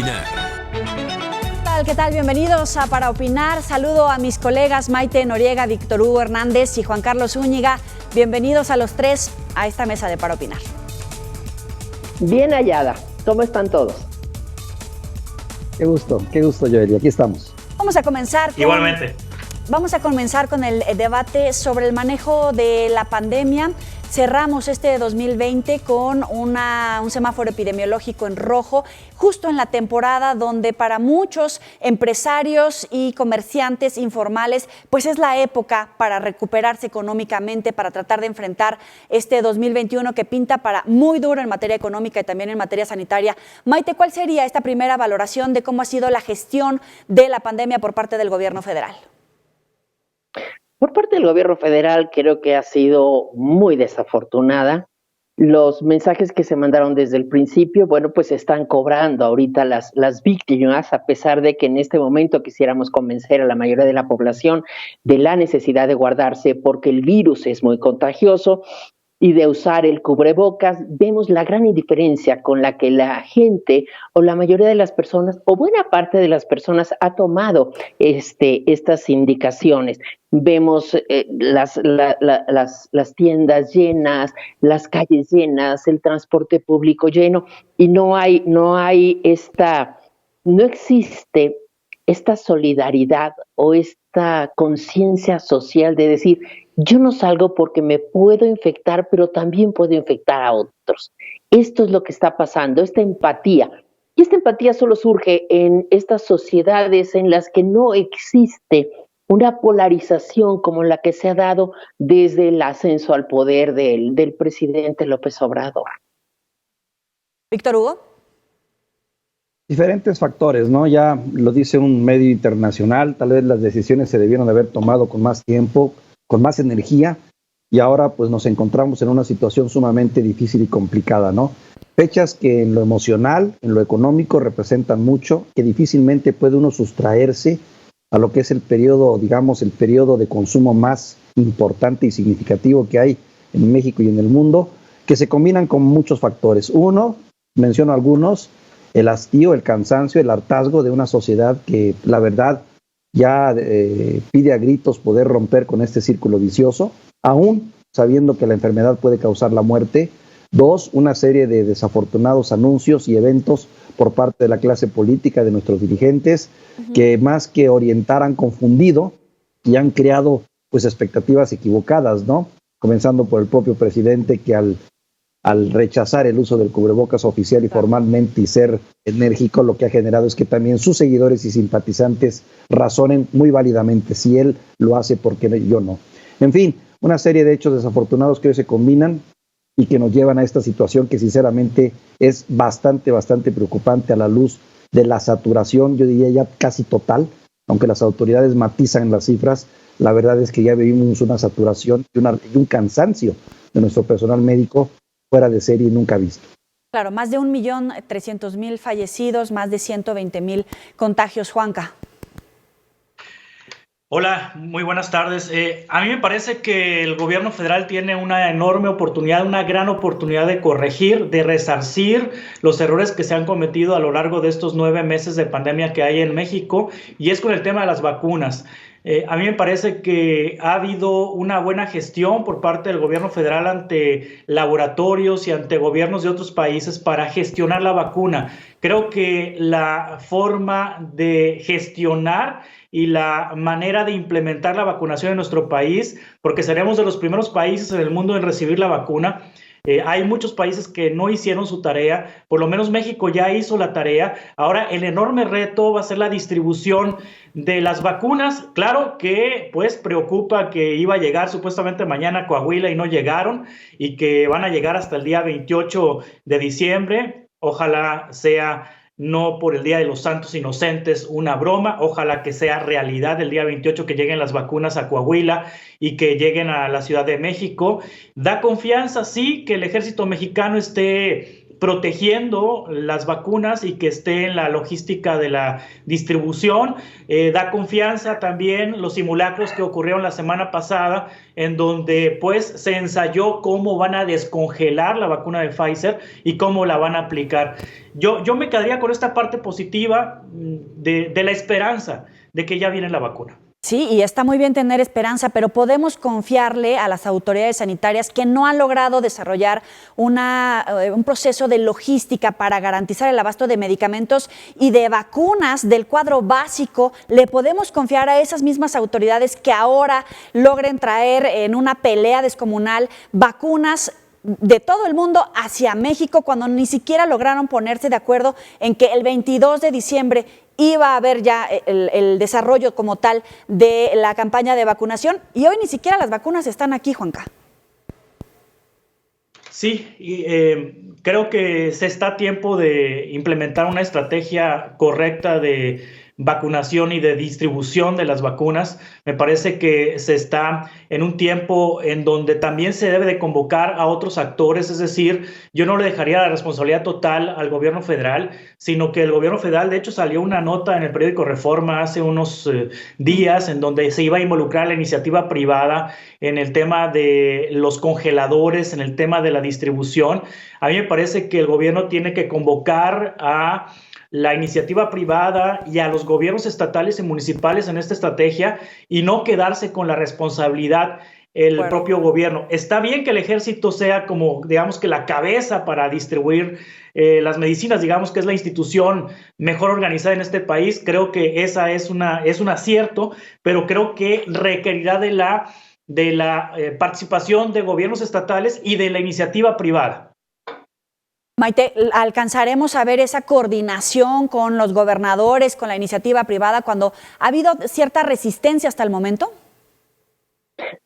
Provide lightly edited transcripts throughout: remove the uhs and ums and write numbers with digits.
Opinar. ¿Qué tal? Bienvenidos a Para Opinar. Saludo a mis colegas Maite Noriega, Víctor Hugo Hernández y Juan Carlos Zúñiga. Bienvenidos a los tres a esta mesa de Para Opinar. Bien hallada. ¿Cómo están todos? Qué gusto, Joely. Aquí estamos. Vamos a comenzar con el debate sobre el manejo de la pandemia. Cerramos este 2020 con un semáforo epidemiológico en rojo, justo en la temporada donde para muchos empresarios y comerciantes informales, pues es la época para recuperarse económicamente, para tratar de enfrentar este 2021 que pinta para muy duro en materia económica y también en materia sanitaria. Maite, ¿cuál sería esta primera valoración de cómo ha sido la gestión de la pandemia por parte del gobierno federal? Por parte del gobierno federal creo que ha sido muy desafortunada. Los mensajes que se mandaron desde el principio, bueno, pues están cobrando ahorita las víctimas, a pesar de que en este momento quisiéramos convencer a la mayoría de la población de la necesidad de guardarse porque el virus es muy contagioso y de usar el cubrebocas. Vemos la gran indiferencia con la que la gente o la mayoría de las personas o buena parte de las personas ha tomado estas indicaciones. Vemos las tiendas llenas, las calles llenas, el transporte público lleno y no existe esta solidaridad o esta conciencia social de decir, yo no salgo porque me puedo infectar, pero también puedo infectar a otros. Esto es lo que está pasando, esta empatía. Y esta empatía solo surge en estas sociedades en las que no existe una polarización como la que se ha dado desde el ascenso al poder del presidente López Obrador. Víctor Hugo. Diferentes factores, ¿no? Ya lo dice un medio internacional, tal vez las decisiones se debieron de haber tomado con más tiempo, con más energía, y ahora pues nos encontramos en una situación sumamente difícil y complicada, ¿no? Fechas que en lo emocional, en lo económico representan mucho, que difícilmente puede uno sustraerse a lo que es el periodo, digamos, el periodo de consumo más importante y significativo que hay en México y en el mundo, que se combinan con muchos factores. Uno, menciono algunos, el hastío, el cansancio, el hartazgo de una sociedad que la verdad ya pide a gritos poder romper con este círculo vicioso, aún sabiendo que la enfermedad puede causar la muerte. Dos, una serie de desafortunados anuncios y eventos por parte de la clase política, de nuestros dirigentes, que más que orientar han confundido y han creado pues expectativas equivocadas, ¿no? Comenzando por el propio presidente que al rechazar el uso del cubrebocas oficial y formalmente y ser enérgico, lo que ha generado es que también sus seguidores y simpatizantes razonen muy válidamente si él lo hace, porque yo no. En fin, una serie de hechos desafortunados que hoy se combinan y que nos llevan a esta situación que sinceramente es bastante preocupante a la luz de la saturación, yo diría ya casi total, aunque las autoridades matizan las cifras. La verdad es que ya vivimos una saturación y un cansancio de nuestro personal médico fuera de serie nunca visto. Claro, más de 1.300.000 fallecidos, más de 120.000 contagios. Juanca. Hola, muy buenas tardes. A mí me parece que el gobierno federal tiene una enorme oportunidad, una gran oportunidad de corregir, de resarcir los errores que se han cometido a lo largo de estos 9 meses de pandemia que hay en México, y es con el tema de las vacunas. A mí me parece que ha habido una buena gestión por parte del gobierno federal ante laboratorios y ante gobiernos de otros países para gestionar la vacuna. Creo que la forma de gestionar y la manera de implementar la vacunación en nuestro país, porque seremos de los primeros países en el mundo en recibir la vacuna. Hay muchos países que no hicieron su tarea, por lo menos México ya hizo la tarea. Ahora el enorme reto va a ser la distribución de las vacunas. Claro que pues preocupa que iba a llegar supuestamente mañana a Coahuila y no llegaron, y que van a llegar hasta el día 28 de diciembre. Ojalá sea no por el Día de los Santos Inocentes una broma, ojalá que sea realidad el día 28 que lleguen las vacunas a Coahuila y que lleguen a la Ciudad de México. Da confianza, sí, que el ejército mexicano esté protegiendo las vacunas y que esté en la logística de la distribución. Da confianza también los simulacros que ocurrieron la semana pasada, en donde pues se ensayó cómo van a descongelar la vacuna de Pfizer y cómo la van a aplicar. Yo me quedaría con esta parte positiva de la esperanza de que ya viene la vacuna. Sí, y está muy bien tener esperanza, pero podemos confiarle a las autoridades sanitarias que no han logrado desarrollar un proceso de logística para garantizar el abasto de medicamentos y de vacunas del cuadro básico. ¿Le podemos confiar a esas mismas autoridades que ahora logren traer en una pelea descomunal vacunas de todo el mundo hacia México cuando ni siquiera lograron ponerse de acuerdo en que el 22 de diciembre iba a haber ya el desarrollo como tal de la campaña de vacunación y hoy ni siquiera las vacunas están aquí, Juanca? Sí, creo que se está a tiempo de implementar una estrategia correcta de vacunación y de distribución de las vacunas. Me parece que se está en un tiempo en donde también se debe de convocar a otros actores, es decir, yo no le dejaría la responsabilidad total al gobierno federal, sino que el gobierno federal, de hecho, salió una nota en el periódico Reforma hace unos días en donde se iba a involucrar la iniciativa privada en el tema de los congeladores, en el tema de la distribución. A mí me parece que el gobierno tiene que convocar a la iniciativa privada y a los gobiernos estatales y municipales en esta estrategia y no quedarse con la responsabilidad el propio gobierno. Está bien que el ejército sea como, digamos, que la cabeza para distribuir las medicinas, digamos que es la institución mejor organizada en este país. Creo que esa es un acierto, pero creo que requerirá de la participación de gobiernos estatales y de la iniciativa privada. Maite, ¿alcanzaremos a ver esa coordinación con los gobernadores, con la iniciativa privada, cuando ha habido cierta resistencia hasta el momento?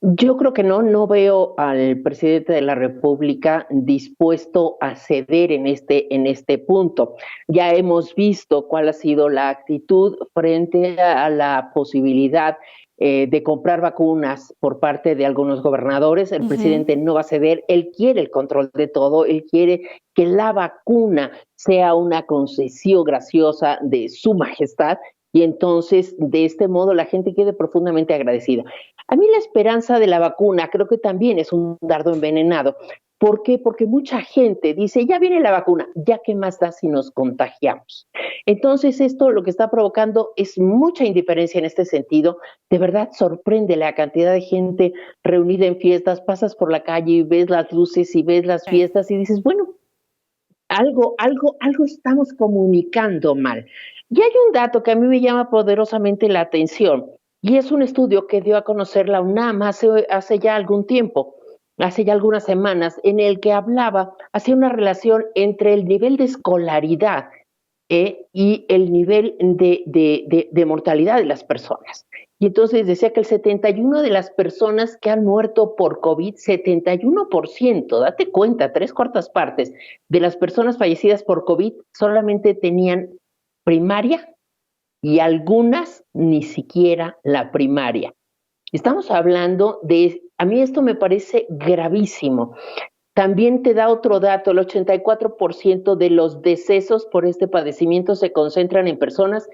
Yo creo que no veo al presidente de la República dispuesto a ceder en este punto. Ya hemos visto cuál ha sido la actitud frente a la posibilidad de comprar vacunas por parte de algunos gobernadores. El presidente no va a ceder, él quiere el control de todo, él quiere que la vacuna sea una concesión graciosa de su majestad y entonces de este modo la gente quede profundamente agradecida. A mí la esperanza de la vacuna creo que también es un dardo envenenado. ¿Por qué? Porque mucha gente dice, ya viene la vacuna, ¿ya qué más da si nos contagiamos? Entonces esto lo que está provocando es mucha indiferencia en este sentido. De verdad sorprende la cantidad de gente reunida en fiestas, pasas por la calle y ves las luces y ves las fiestas y dices, bueno, algo estamos comunicando mal. Y hay un dato que a mí me llama poderosamente la atención y es un estudio que dio a conocer la UNAM hace ya algún tiempo, hace ya algunas semanas, en el que hacía una relación entre el nivel de escolaridad y el nivel de mortalidad de las personas. Y entonces decía que el 71% de las personas que han muerto por COVID, 71%, date cuenta, 3/4 partes de las personas fallecidas por COVID solamente tenían primaria y algunas ni siquiera la primaria. Estamos hablando a mí esto me parece gravísimo. También te da otro dato, el 84% de los decesos por este padecimiento se concentran en personas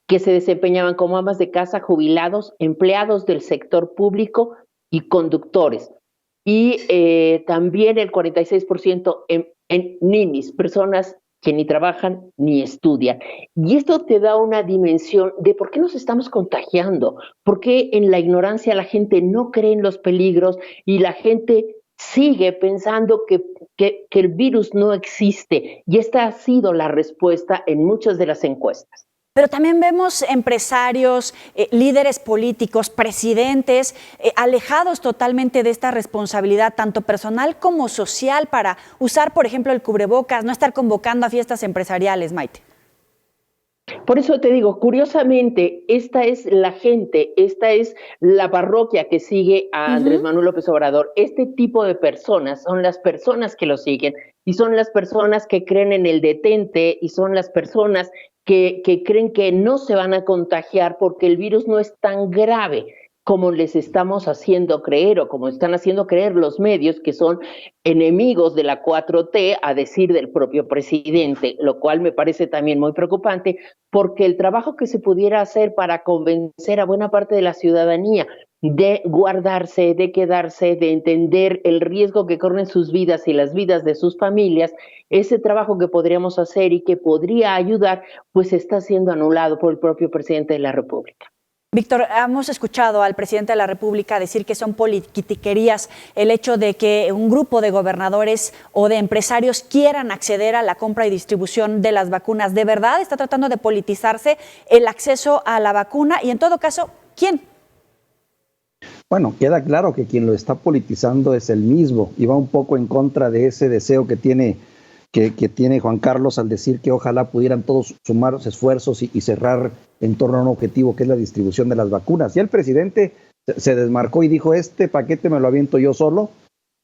que se desempeñaban como amas de casa, jubilados, empleados del sector público y conductores. Y también el 46% en ninis, personas que ni trabajan ni estudian. Y esto te da una dimensión de por qué nos estamos contagiando, por qué en la ignorancia la gente no cree en los peligros y la gente sigue pensando que el virus no existe. Y esta ha sido la respuesta en muchas de las encuestas. Pero también vemos empresarios, líderes políticos, presidentes, alejados totalmente de esta responsabilidad, tanto personal como social, para usar, por ejemplo, el cubrebocas, no estar convocando a fiestas empresariales, Maite. Por eso te digo, curiosamente, esta es la gente, esta es la parroquia que sigue a Andrés Manuel López Obrador. Este tipo de personas son las personas que lo siguen y son las personas que creen en el detente y son las personas que creen que no se van a contagiar porque el virus no es tan grave como les estamos haciendo creer o como están haciendo creer los medios que son enemigos de la 4T, a decir del propio presidente, lo cual me parece también muy preocupante, porque el trabajo que se pudiera hacer para convencer a buena parte de la ciudadanía de guardarse, de quedarse, de entender el riesgo que corren sus vidas y las vidas de sus familias, ese trabajo que podríamos hacer y que podría ayudar, pues está siendo anulado por el propio presidente de la República. Víctor, hemos escuchado al presidente de la República decir que son politiquerías el hecho de que un grupo de gobernadores o de empresarios quieran acceder a la compra y distribución de las vacunas. ¿De verdad está tratando de politizarse el acceso a la vacuna? Y en todo caso, ¿quién? Bueno, queda claro que quien lo está politizando es el mismo y va un poco en contra de ese deseo que tiene Juan Carlos al decir que ojalá pudieran todos sumar los esfuerzos y cerrar en torno a un objetivo que es la distribución de las vacunas. Ya el presidente se desmarcó y dijo, este paquete me lo aviento yo solo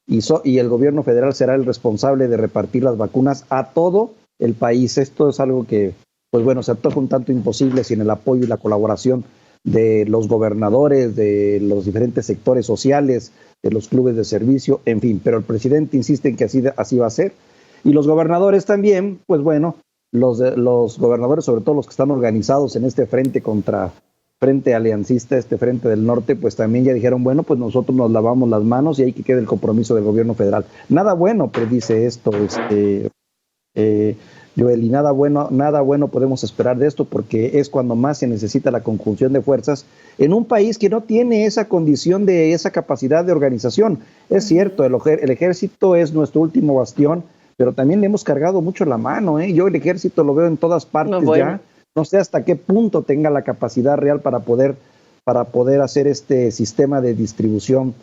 y el gobierno federal será el responsable de repartir las vacunas a todo el país. Esto es algo que, pues bueno, se antoja un tanto imposible sin el apoyo y la colaboración de los gobernadores, de los diferentes sectores sociales, de los clubes de servicio, en fin. Pero el presidente insiste en que así va a ser. Y los gobernadores también, pues bueno, los gobernadores, sobre todo los que están organizados en este frente aliancista, este frente del norte, pues también ya dijeron, bueno, pues nosotros nos lavamos las manos y ahí que quede el compromiso del gobierno federal. Nada bueno predice esto, Joel, y nada bueno podemos esperar de esto, porque es cuando más se necesita la conjunción de fuerzas en un país que no tiene esa condición de esa capacidad de organización. Es cierto, el ejército es nuestro último bastión, pero también le hemos cargado mucho la mano, ¿eh? Yo el ejército lo veo en todas partes ya, no sé hasta qué punto tenga la capacidad real para poder hacer este sistema de distribución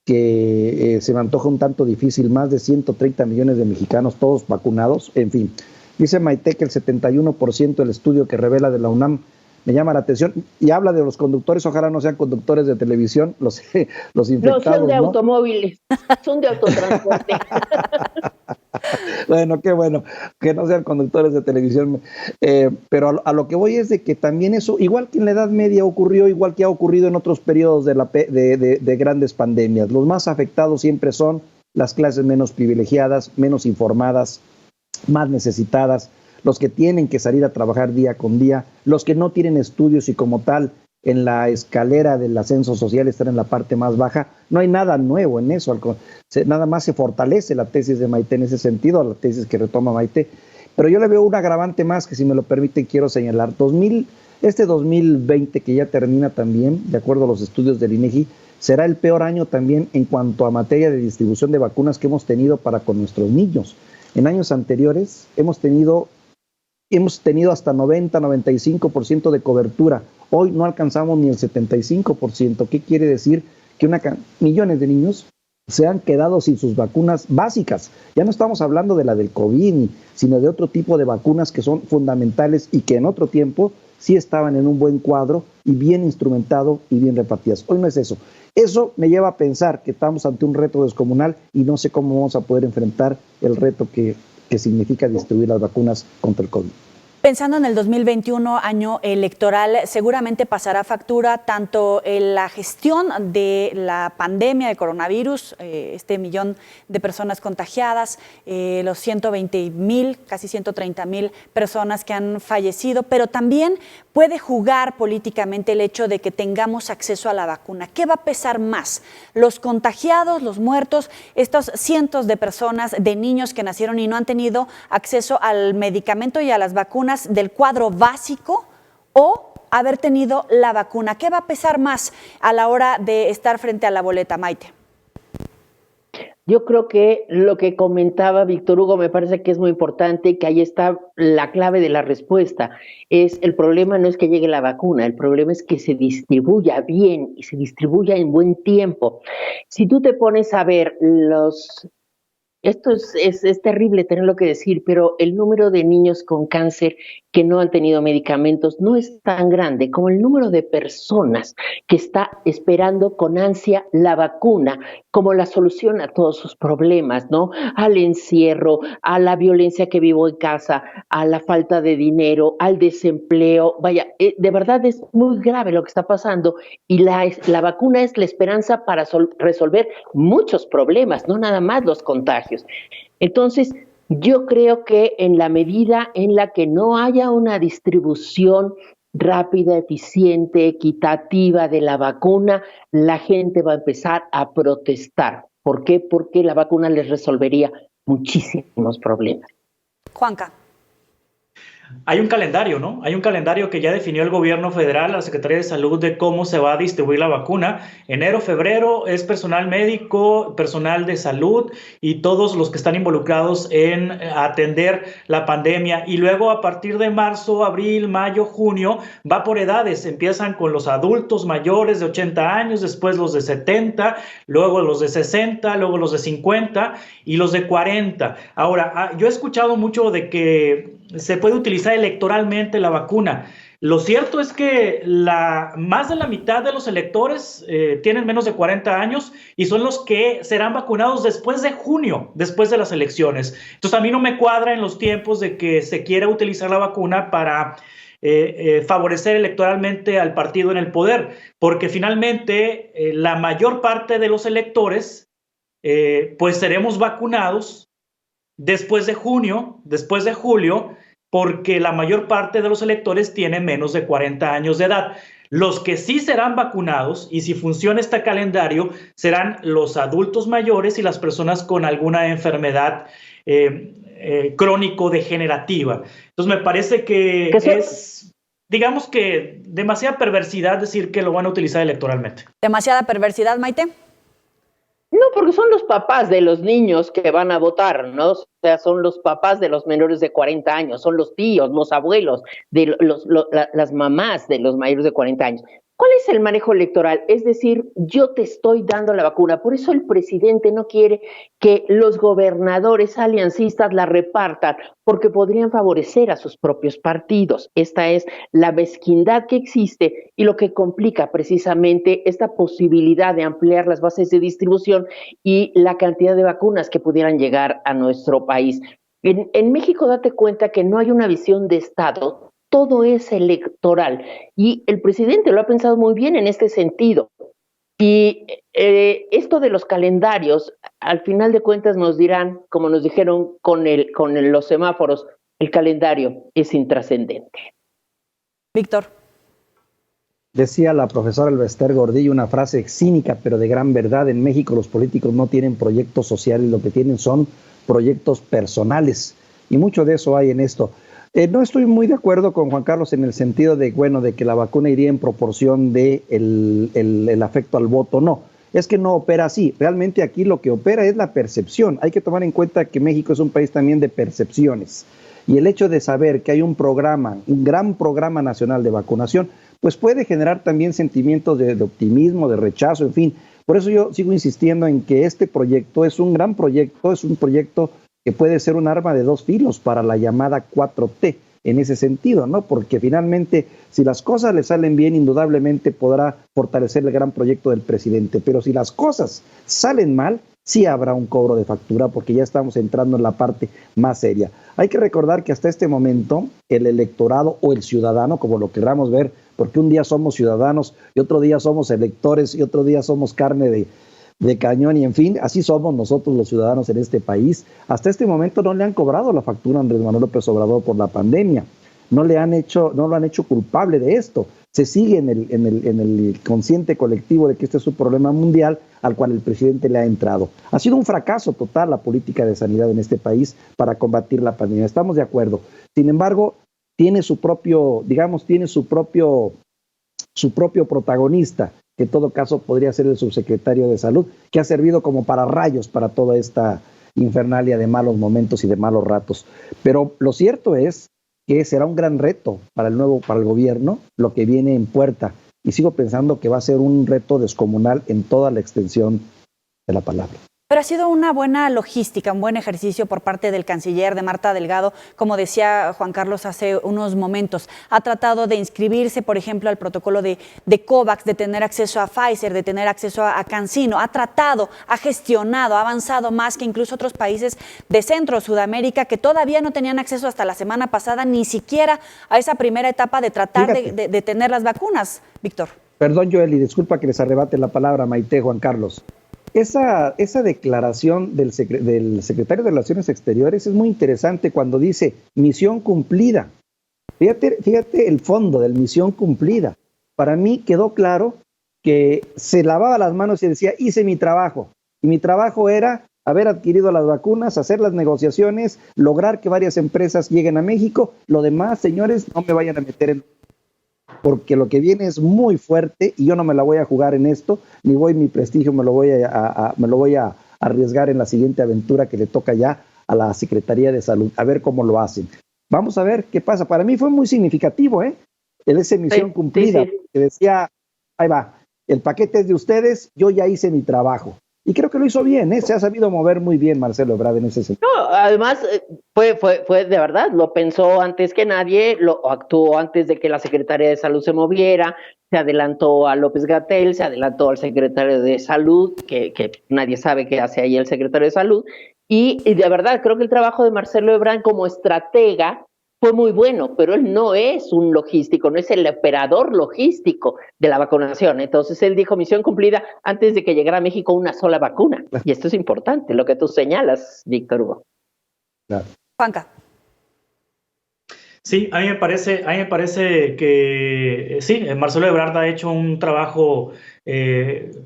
que se me antoja un tanto difícil, más de 130 millones de mexicanos, todos vacunados, en fin. Dice Maite que el 71% del estudio que revela de la UNAM me llama la atención y habla de los conductores, ojalá no sean conductores de televisión, los infectados. No, son de automóviles, son de autotransporte. Bueno, qué bueno, que no sean conductores de televisión, pero a lo que voy es de que también eso, igual que en la Edad Media ocurrió, igual que ha ocurrido en otros periodos de grandes pandemias, los más afectados siempre son las clases menos privilegiadas, menos informadas, más necesitadas, los que tienen que salir a trabajar día con día, los que no tienen estudios y como tal en la escalera del ascenso social están en la parte más baja. No hay nada nuevo en eso, nada más se fortalece la tesis de Maite en ese sentido, la tesis que retoma Maite, pero yo le veo un agravante más que, si me lo permiten, quiero señalar. 2020 que ya termina también, de acuerdo a los estudios del INEGI, será el peor año también en cuanto a materia de distribución de vacunas que hemos tenido para con nuestros niños. En años anteriores hemos tenido hasta 90-95% de cobertura. Hoy no alcanzamos ni el 75%. ¿Qué quiere decir? Que millones de niños se han quedado sin sus vacunas básicas. Ya no estamos hablando de la del COVID, sino de otro tipo de vacunas que son fundamentales y que en otro tiempo sí estaban en un buen cuadro y bien instrumentado y bien repartidas. Hoy no es eso. Eso me lleva a pensar que estamos ante un reto descomunal y no sé cómo vamos a poder enfrentar el reto que significa distribuir las vacunas contra el COVID. Pensando en el 2021, año electoral, seguramente pasará factura tanto en la gestión de la pandemia de coronavirus, este millón de personas contagiadas, los 120,000, casi 130,000 personas que han fallecido, pero también puede jugar políticamente el hecho de que tengamos acceso a la vacuna. ¿Qué va a pesar más? ¿Los contagiados, los muertos, estos cientos de personas, de niños que nacieron y no han tenido acceso al medicamento y a las vacunas del cuadro básico, o haber tenido la vacuna? ¿Qué va a pesar más a la hora de estar frente a la boleta, Maite? Yo creo que lo que comentaba Víctor Hugo me parece que es muy importante y que ahí está la clave de la respuesta. El problema no es que llegue la vacuna, el problema es que se distribuya bien y se distribuya en buen tiempo. Si tú te pones a ver Esto es terrible tenerlo que decir, pero el número de niños con cáncer que no han tenido medicamentos no es tan grande como el número de personas que está esperando con ansia la vacuna como la solución a todos sus problemas, ¿no? Al encierro, a la violencia que vivo en casa, a la falta de dinero, al desempleo. Vaya, de verdad es muy grave lo que está pasando y la vacuna es la esperanza para resolver muchos problemas, no nada más los contagios. Entonces, yo creo que en la medida en la que no haya una distribución rápida, eficiente, equitativa de la vacuna, la gente va a empezar a protestar. ¿Por qué? Porque la vacuna les resolvería muchísimos problemas. Juanca. Hay un calendario, ¿no? Hay un calendario que ya definió el gobierno federal, la Secretaría de Salud, de cómo se va a distribuir la vacuna. Enero, febrero es personal médico, personal de salud y todos los que están involucrados en atender la pandemia. Y luego a partir de marzo, abril, mayo, junio, va por edades. Empiezan con los adultos mayores de 80 años, después los de 70, luego los de 60, luego los de 50 y los de 40. Ahora, yo he escuchado mucho de que se puede utilizar electoralmente la vacuna. Lo cierto es que más de la mitad de los electores tienen menos de 40 años y son los que serán vacunados después de junio, después de las elecciones. Entonces a mí no me cuadra en los tiempos de que se quiera utilizar la vacuna para favorecer electoralmente al partido en el poder, porque finalmente la mayor parte de los electores pues seremos vacunados después de junio, después de julio, porque la mayor parte de los electores tiene menos de 40 años de edad. Los que sí serán vacunados, y si funciona este calendario, serán los adultos mayores y las personas con alguna enfermedad crónico-degenerativa. Entonces me parece que es, digamos que, demasiada perversidad decir que lo van a utilizar electoralmente. ¿Demasiada perversidad, Maite? No, porque son los papás de los niños que van a votar, ¿no? O sea, son los papás de los menores de 40 años, son los tíos, los abuelos, las mamás de los mayores de 40 años. ¿Cuál es el manejo electoral? Es decir, yo te estoy dando la vacuna. Por eso el presidente no quiere que los gobernadores aliancistas la repartan, porque podrían favorecer a sus propios partidos. Esta es la mezquindad que existe y lo que complica precisamente esta posibilidad de ampliar las bases de distribución y la cantidad de vacunas que pudieran llegar a nuestro país. En México, date cuenta que no hay una visión de Estado. Todo es electoral y el presidente lo ha pensado muy bien en este sentido. Y esto de los calendarios, al final de cuentas nos dirán, como nos dijeron con los semáforos, el calendario es intrascendente. Víctor. Decía la profesora Elbester Gordillo una frase cínica pero de gran verdad: en México los políticos no tienen proyectos sociales, lo que tienen son proyectos personales, y mucho de eso hay en esto. No estoy muy de acuerdo con Juan Carlos en el sentido de, bueno, de que la vacuna iría en proporción de el afecto al voto. No, es que no opera así. Realmente aquí lo que opera es la percepción. Hay que tomar en cuenta que México es un país también de percepciones. Y el hecho de saber que hay un programa, un gran programa nacional de vacunación, pues puede generar también sentimientos de optimismo, de rechazo, en fin. Por eso yo sigo insistiendo en que este proyecto es un gran proyecto, es un proyecto que puede ser un arma de dos filos para la llamada 4T en ese sentido, ¿no? Porque finalmente, si las cosas le salen bien, indudablemente podrá fortalecer el gran proyecto del presidente. Pero si las cosas salen mal, sí habrá un cobro de factura, porque ya estamos entrando en la parte más seria. Hay que recordar que hasta este momento el electorado o el ciudadano, como lo queramos ver, porque un día somos ciudadanos y otro día somos electores y otro día somos carne de cañón, y en fin, así somos nosotros los ciudadanos en este país. Hasta este momento no le han cobrado la factura a Andrés Manuel López Obrador por la pandemia, no lo han hecho culpable de esto. Se sigue en el consciente colectivo de que este es un problema mundial al cual el presidente le ha entrado. Ha sido un fracaso total la política de sanidad en este país para combatir la pandemia, estamos de acuerdo. Sin embargo, tiene su propio protagonista, que en todo caso podría ser el subsecretario de Salud, que ha servido como pararrayos para toda esta infernalia de malos momentos y de malos ratos. Pero lo cierto es que será un gran reto para el gobierno lo que viene en puerta, y sigo pensando que va a ser un reto descomunal en toda la extensión de la palabra. Pero ha sido una buena logística, un buen ejercicio por parte del canciller, de Marta Delgado, como decía Juan Carlos hace unos momentos. Ha tratado de inscribirse, por ejemplo, al protocolo de COVAX, de tener acceso a Pfizer, de tener acceso a CanSino. Ha tratado, ha gestionado, ha avanzado más que incluso otros países de Centro, Sudamérica, que todavía no tenían acceso hasta la semana pasada, ni siquiera a esa primera etapa de tratar de tener las vacunas, Víctor. Perdón, Joely, disculpa que les arrebate la palabra, Maite, Juan Carlos. Esa declaración del secretario de Relaciones Exteriores es muy interesante cuando dice misión cumplida. Fíjate el fondo del misión cumplida. Para mí quedó claro que se lavaba las manos y decía, hice mi trabajo. Y mi trabajo era haber adquirido las vacunas, hacer las negociaciones, lograr que varias empresas lleguen a México. Lo demás, señores, no me vayan a meter en... porque lo que viene es muy fuerte y yo no me la voy a jugar en esto, ni mi prestigio me lo voy a arriesgar en la siguiente aventura que le toca ya a la Secretaría de Salud, a ver cómo lo hacen. Vamos a ver qué pasa. Para mí fue muy significativo, esa misión cumplida, que decía, ahí va, el paquete es de ustedes, yo ya hice mi trabajo. Y creo que lo hizo bien, se ha sabido mover muy bien Marcelo Ebrard en ese sentido. No, además fue de verdad, lo pensó antes que nadie, lo actuó antes de que la Secretaría de Salud se moviera, se adelantó a López-Gatell, se adelantó al secretario de Salud, que nadie sabe qué hace ahí el secretario de Salud, y de verdad creo que el trabajo de Marcelo Ebrard como estratega fue muy bueno, pero él no es un logístico, no es el operador logístico de la vacunación. Entonces él dijo misión cumplida antes de que llegara a México una sola vacuna. Y esto es importante, lo que tú señalas, Víctor Hugo. Claro. Juanca. Sí, a mí me parece que sí, Marcelo Ebrard ha hecho un trabajo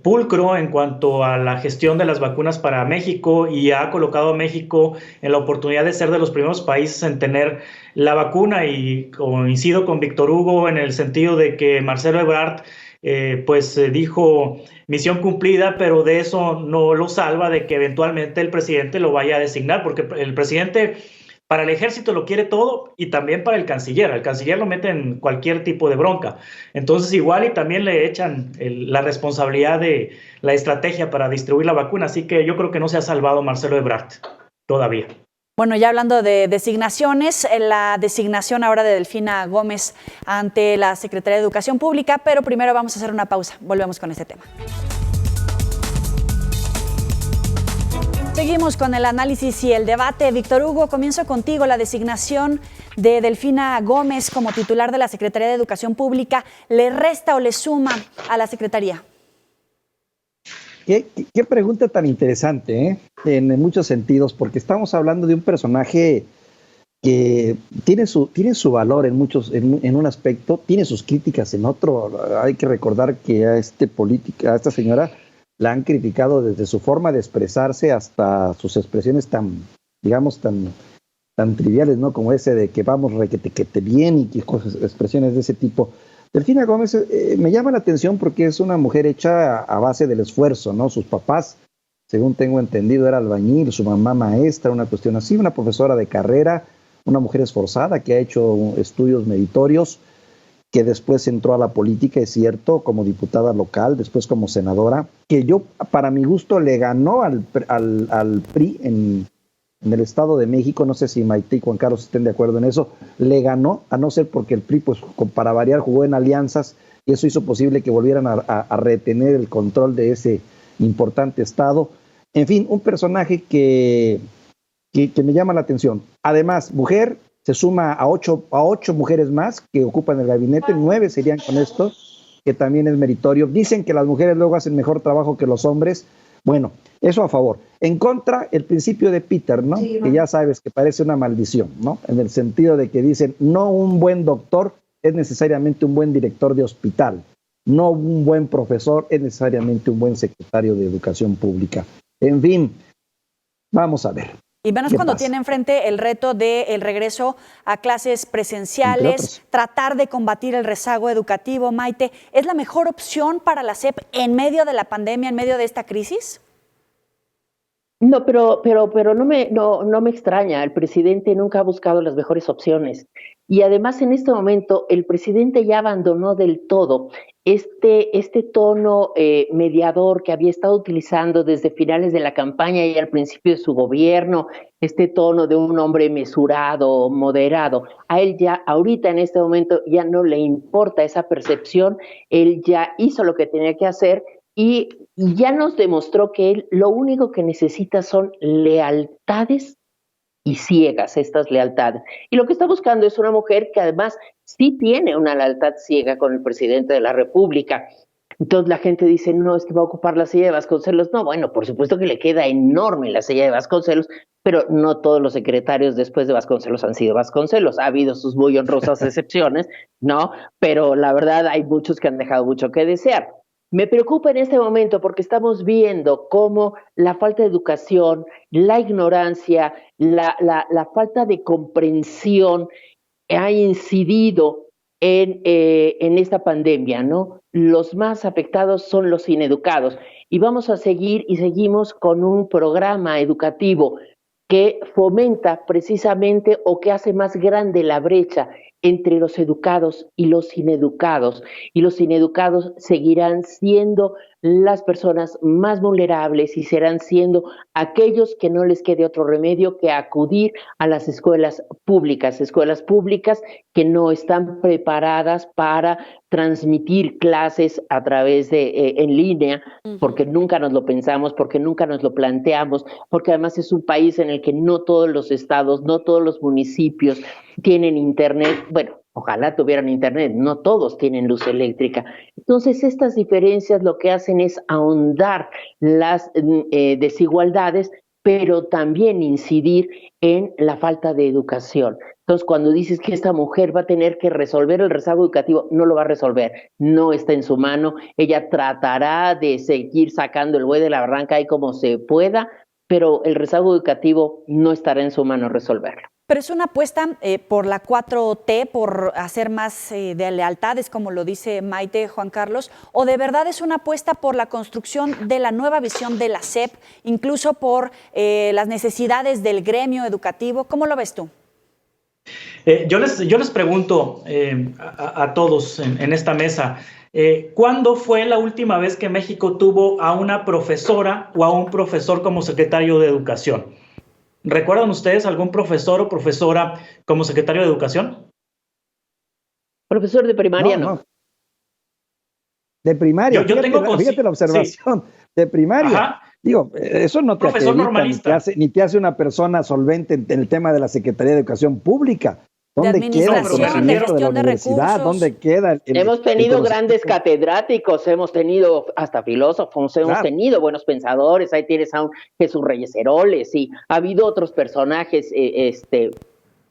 pulcro en cuanto a la gestión de las vacunas para México y ha colocado a México en la oportunidad de ser de los primeros países en tener la vacuna, y coincido con Víctor Hugo en el sentido de que Marcelo Ebrard dijo misión cumplida, pero de eso no lo salva de que eventualmente el presidente lo vaya a designar, porque el presidente para el ejército lo quiere todo y también para el canciller. Al canciller lo meten en cualquier tipo de bronca. Entonces igual y también le echan la responsabilidad de la estrategia para distribuir la vacuna. Así que yo creo que no se ha salvado Marcelo Ebrard todavía. Bueno, ya hablando de designaciones, la designación ahora de Delfina Gómez ante la Secretaría de Educación Pública, pero primero vamos a hacer una pausa. Volvemos con este tema. Seguimos con el análisis y el debate. Víctor Hugo, comienzo contigo. La designación de Delfina Gómez como titular de la Secretaría de Educación Pública, ¿le resta o le suma a la Secretaría? Qué pregunta tan interesante, en muchos sentidos, porque estamos hablando de un personaje que tiene su valor en un aspecto, tiene sus críticas en otro. Hay que recordar que a esta señora la han criticado desde su forma de expresarse hasta sus expresiones tan triviales, ¿no? Como ese de que vamos requete bien y cosas, expresiones de ese tipo. Delfina Gómez me llama la atención porque es una mujer hecha a base del esfuerzo, ¿no? Sus papás, según tengo entendido, era albañil, su mamá maestra, una cuestión así, una profesora de carrera, una mujer esforzada que ha hecho estudios meritorios, que después entró a la política, es cierto, como diputada local, después como senadora, que yo, para mi gusto, le ganó al PRI en el Estado de México. No sé si Maite y Juan Carlos estén de acuerdo en eso. Le ganó, a no ser porque el PRI, pues, para variar, jugó en alianzas, y eso hizo posible que volvieran a retener el control de ese importante Estado. En fin, un personaje que me llama la atención. Además, mujer, se suma a ocho mujeres más que ocupan el gabinete, 9 serían con esto, que también es meritorio. Dicen que las mujeres luego hacen mejor trabajo que los hombres. Bueno, eso a favor. En contra, el principio de Peter, ¿no? Sí, que ya sabes que parece una maldición, ¿no? En el sentido de que dicen, no un buen doctor es necesariamente un buen director de hospital, no un buen profesor es necesariamente un buen secretario de Educación Pública. En fin, vamos a ver. Y menos cuando tiene enfrente el reto del regreso a clases presenciales, tratar de combatir el rezago educativo. Maite, ¿es la mejor opción para la SEP en medio de la pandemia, en medio de esta crisis? No, pero no me extraña. El presidente nunca ha buscado las mejores opciones. Y además, en este momento, el presidente ya abandonó del todo este tono mediador que había estado utilizando desde finales de la campaña y al principio de su gobierno, este tono de un hombre mesurado, moderado. A él ya, ahorita en este momento, ya no le importa esa percepción. Él ya hizo lo que tenía que hacer y ya nos demostró que él lo único que necesita son lealtades y ciegas, estas lealtades. Y lo que está buscando es una mujer que además sí tiene una lealtad ciega con el presidente de la República. Entonces la gente dice, no, es que va a ocupar la silla de Vasconcelos. No, bueno, por supuesto que le queda enorme la silla de Vasconcelos, pero no todos los secretarios después de Vasconcelos han sido Vasconcelos. Ha habido sus muy honrosas excepciones, ¿no? Pero la verdad hay muchos que han dejado mucho que desear. Me preocupa en este momento porque estamos viendo cómo la falta de educación, la ignorancia, la falta de comprensión ha incidido en esta pandemia, ¿no? Los más afectados son los ineducados. Y vamos a seguir y seguimos con un programa educativo que fomenta precisamente o que hace más grande la brecha entre los educados y los ineducados. Y los ineducados seguirán siendo las personas más vulnerables y serán siendo aquellos que no les quede otro remedio que acudir a las escuelas públicas que no están preparadas para transmitir clases a través de en línea, porque nunca nos lo pensamos, porque nunca nos lo planteamos, porque además es un país en el que no todos los estados, no todos los municipios tienen internet. Bueno, ojalá tuvieran internet, no todos tienen luz eléctrica. Entonces, estas diferencias lo que hacen es ahondar las desigualdades, pero también incidir en la falta de educación. Entonces, cuando dices que esta mujer va a tener que resolver el rezago educativo, no lo va a resolver, no está en su mano. Ella tratará de seguir sacando el buey de la barranca ahí como se pueda, pero el rezago educativo no estará en su mano resolverlo. Pero es una apuesta por la 4T, por hacer más de lealtades, como lo dice Maite, Juan Carlos, o de verdad es una apuesta por la construcción de la nueva visión de la SEP, incluso por las necesidades del gremio educativo. ¿Cómo lo ves tú? Yo les pregunto a todos en esta mesa, ¿cuándo fue la última vez que México tuvo a una profesora o a un profesor como secretario de Educación? ¿Recuerdan ustedes algún profesor o profesora como secretario de Educación? Profesor de primaria, no. De primaria, yo fíjate la observación, sí. De primaria. Ajá. Digo, eso no te acredita, ni te hace una persona solvente en el tema de la Secretaría de Educación Pública. ¿Dónde queda el conocimiento de la universidad? ¿Dónde queda hemos tenido grandes catedráticos, hemos tenido hasta filósofos, hemos tenido buenos pensadores. Ahí tienes a un Jesús Reyes Heroles, y ha habido otros personajes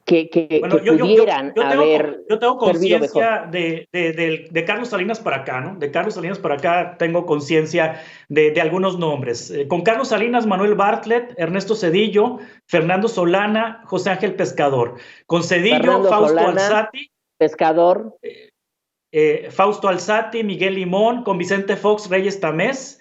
que pudieran haber. Yo tengo conciencia de Carlos Salinas para acá, ¿no? De Carlos Salinas para acá tengo conciencia de algunos nombres. Con Carlos Salinas, Manuel Bartlett, Ernesto Zedillo, Fernando Solana, José Ángel Pescador. Con Zedillo, Fernando Fausto Solana, Alzati. Pescador. Fausto Alzati, Miguel Limón, con Vicente Fox Reyes Tamés.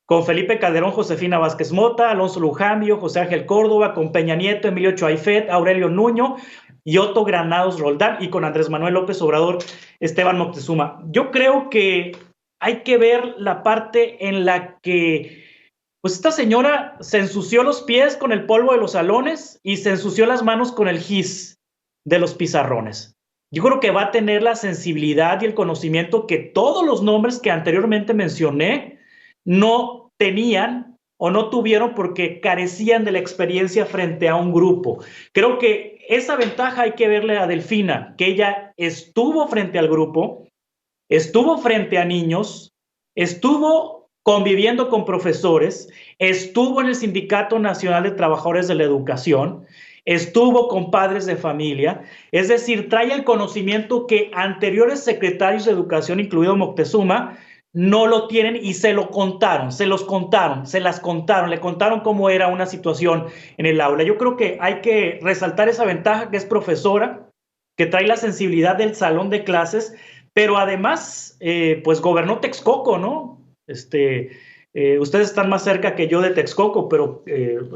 Con Felipe Calderón, Josefina Vázquez Mota, Alonso Lujambio, José Ángel Córdoba, con Peña Nieto, Emilio Choaifet, Aurelio Nuño y Otto Granados Roldán, y con Andrés Manuel López Obrador, Esteban Moctezuma. Yo creo que hay que ver la parte en la que pues esta señora se ensució los pies con el polvo de los salones y se ensució las manos con el gis de los pizarrones. Yo creo que va a tener la sensibilidad y el conocimiento que todos los nombres que anteriormente mencioné no tenían o no tuvieron porque carecían de la experiencia frente a un grupo. Creo que esa ventaja hay que verle a Delfina, que ella estuvo frente al grupo, estuvo frente a niños, estuvo conviviendo con profesores, estuvo en el Sindicato Nacional de Trabajadores de la Educación, estuvo con padres de familia, es decir, trae el conocimiento que anteriores secretarios de Educación, incluido Moctezuma, no lo tienen y se las contaron, le contaron cómo era una situación en el aula. Yo creo que hay que resaltar esa ventaja, que es profesora, que trae la sensibilidad del salón de clases, pero además, pues gobernó Texcoco, ¿no? Ustedes están más cerca que yo de Texcoco, pero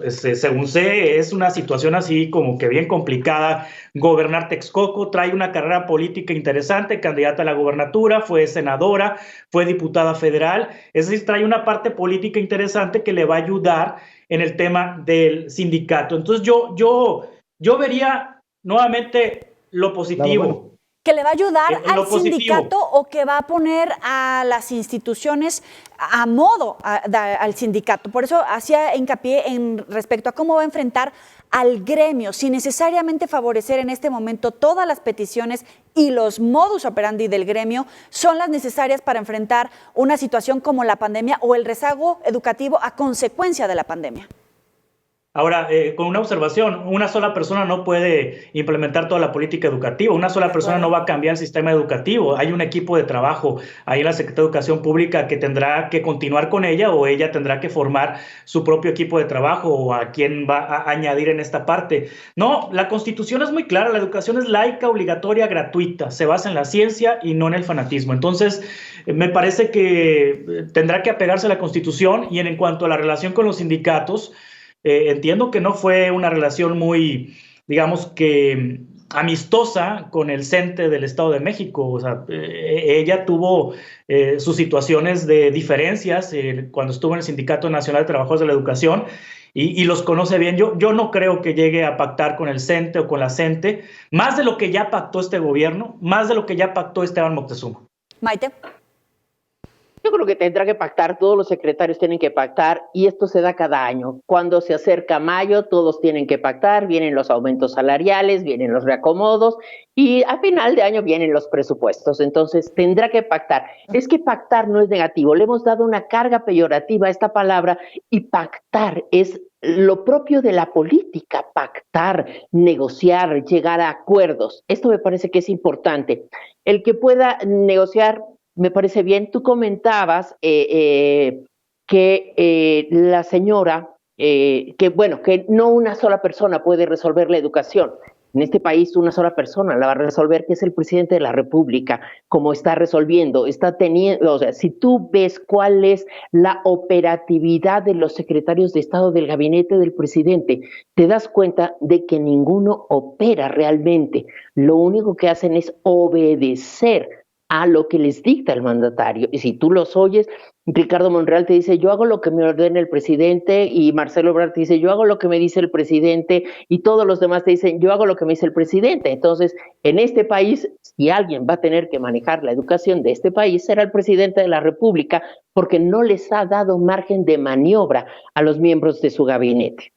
según sé, es una situación así como que bien complicada gobernar Texcoco. Trae una carrera política interesante, candidata a la gobernatura, fue senadora, fue diputada federal. Es decir, trae una parte política interesante que le va a ayudar en el tema del sindicato. Entonces yo vería nuevamente lo positivo. ¿Que le va a ayudar al sindicato o que va a poner a las instituciones a modo al sindicato? Por eso hacía hincapié en respecto a cómo va a enfrentar al gremio, sin necesariamente favorecer en este momento todas las peticiones y los modus operandi del gremio son las necesarias para enfrentar una situación como la pandemia o el rezago educativo a consecuencia de la pandemia. Ahora, con una observación, una sola persona no puede implementar toda la política educativa, una sola persona no va a cambiar el sistema educativo. Hay un equipo de trabajo ahí en la Secretaría de Educación Pública que tendrá que continuar con ella o ella tendrá que formar su propio equipo de trabajo o a quién va a añadir en esta parte. No, la Constitución es muy clara, la educación es laica, obligatoria, gratuita, se basa en la ciencia y no en el fanatismo. Entonces, me parece que tendrá que apegarse a la Constitución y en cuanto a la relación con los sindicatos, entiendo que no fue una relación muy, digamos que amistosa con el CENTE del Estado de México. O sea, ella tuvo sus situaciones de diferencias cuando estuvo en el Sindicato Nacional de Trabajadores de la Educación y los conoce bien. Yo no creo que llegue a pactar con el CENTE o con la CENTE, más de lo que ya pactó este gobierno, más de lo que ya pactó Esteban Moctezuma. Maite. Yo creo que tendrá que pactar, todos los secretarios tienen que pactar y esto se da cada año. Cuando se acerca mayo, todos tienen que pactar, vienen los aumentos salariales, vienen los reacomodos y a final de año vienen los presupuestos. Entonces tendrá que pactar. Es que pactar no es negativo, le hemos dado una carga peyorativa a esta palabra y pactar es lo propio de la política, pactar, negociar, llegar a acuerdos. Esto me parece que es importante. El que pueda negociar me parece bien. Tú comentabas que la señora, que no una sola persona puede resolver la educación. En este país una sola persona la va a resolver, que es el presidente de la República, como está resolviendo, está teniendo, o sea, si tú ves cuál es la operatividad de los secretarios de Estado del gabinete del presidente, te das cuenta de que ninguno opera realmente. Lo único que hacen es obedecer a lo que les dicta el mandatario. Y si tú los oyes, Ricardo Monreal te dice, yo hago lo que me ordena el presidente, y Marcelo Ebrard te dice, yo hago lo que me dice el presidente, y todos los demás te dicen, yo hago lo que me dice el presidente. Entonces, en este país, si alguien va a tener que manejar la educación de este país, será el presidente de la República, porque no les ha dado margen de maniobra a los miembros de su gabinete.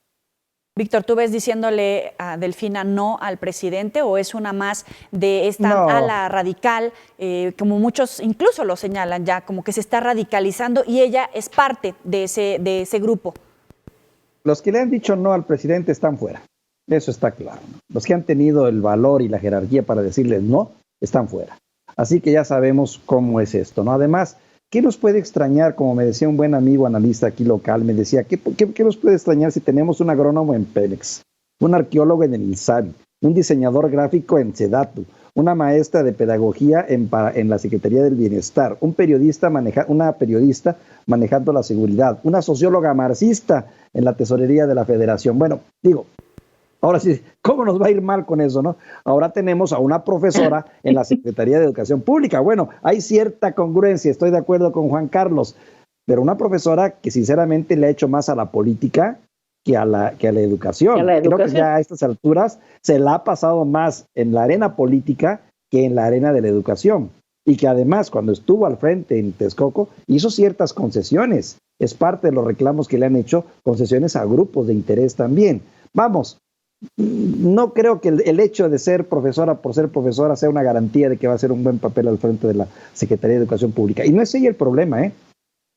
Víctor, ¿tú ves diciéndole a Delfina no al presidente o es una más de esta ala radical, como muchos incluso lo señalan ya, como que se está radicalizando y ella es parte de ese grupo? Los que le han dicho no al presidente están fuera, eso está claro, ¿no? Los que han tenido el valor y la jerarquía para decirles no, están fuera. Así que ya sabemos cómo es esto, ¿no? Además, ¿qué nos puede extrañar? Como me decía un buen amigo analista aquí local, me decía, ¿qué nos puede extrañar si tenemos un agrónomo en Pemex, un arqueólogo en el INSABI, un diseñador gráfico en SEDATU, una maestra de pedagogía en la Secretaría del Bienestar, una periodista manejando la seguridad, una socióloga marxista en la tesorería de la Federación? Bueno, digo, ahora sí, ¿cómo nos va a ir mal con eso, no? Ahora tenemos a una profesora en la Secretaría de Educación Pública. Bueno, hay cierta congruencia, estoy de acuerdo con Juan Carlos, pero una profesora que sinceramente le ha hecho más a la política que a la educación. Creo que ya a estas alturas se la ha pasado más en la arena política que en la arena de la educación. Y que además, cuando estuvo al frente en Texcoco, hizo ciertas concesiones. Es parte de los reclamos que le han hecho, concesiones a grupos de interés también. Vamos, no creo que el hecho de ser profesora por ser profesora sea una garantía de que va a hacer un buen papel al frente de la Secretaría de Educación Pública. Y no es ella el problema, ¿eh?